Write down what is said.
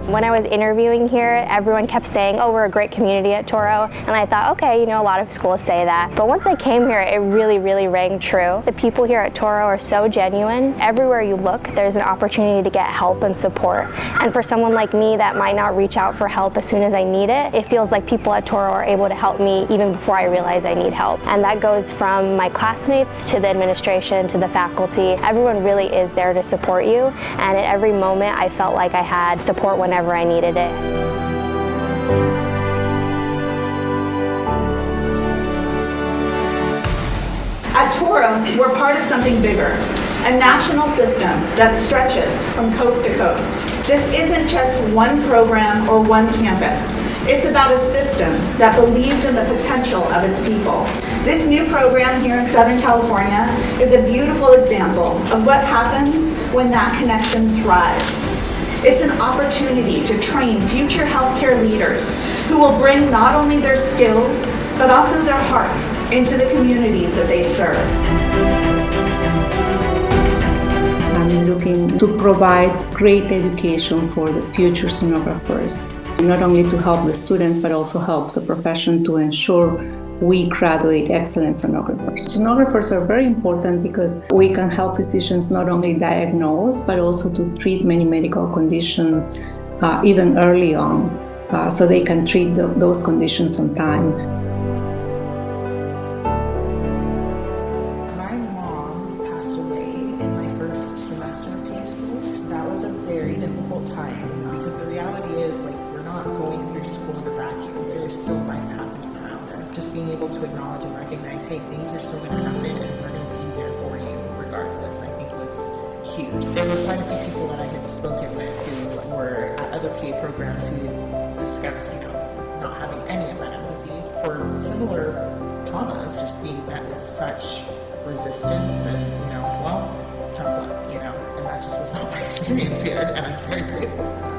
When I was interviewing here, everyone kept saying, oh, we're a great community at Touro. And I thought, okay, a lot of schools say that. But once I came here, it really, really rang true. The people here at Touro are so genuine. Everywhere you look, there's an opportunity to get help and support. And for someone like me that might not reach out for help as soon as I need it, it feels like people at Touro are able to help me even before I realize I need help. And that goes from my classmates to the administration to the faculty. Everyone really is there to support you. And at every moment, I felt like I had support whenever I needed it. At Touro, we're part of something bigger, a national system that stretches from coast to coast. This isn't just one program or one campus. It's about a system that believes in the potential of its people. This new program here in Southern California is a beautiful example of what happens when that connection thrives. It's an opportunity to train future healthcare leaders who will bring not only their skills, but also their hearts into the communities that they serve. I'm looking to provide great education for the future sonographers, not only to help the students, but also help the profession to ensure we graduate excellent sonographers. Sonographers are very important because we can help physicians not only diagnose, but also to treat many medical conditions even early on, so they can treat those conditions on time. My mom passed away in my first semester of PA school. That was a very difficult time because the reality is, we're not going through school in a vacuum. There is still life happening around us. Just being able to acknowledge and recognize, hey, things are still going to happen and we're going to be there for you regardless, I think was huge. There were quite a few people that I had spoken with who were at other PA programs who discussed, not having any of that empathy for similar traumas, just being met with such resistance and, tough luck, and that just was not my experience here, and I'm very grateful.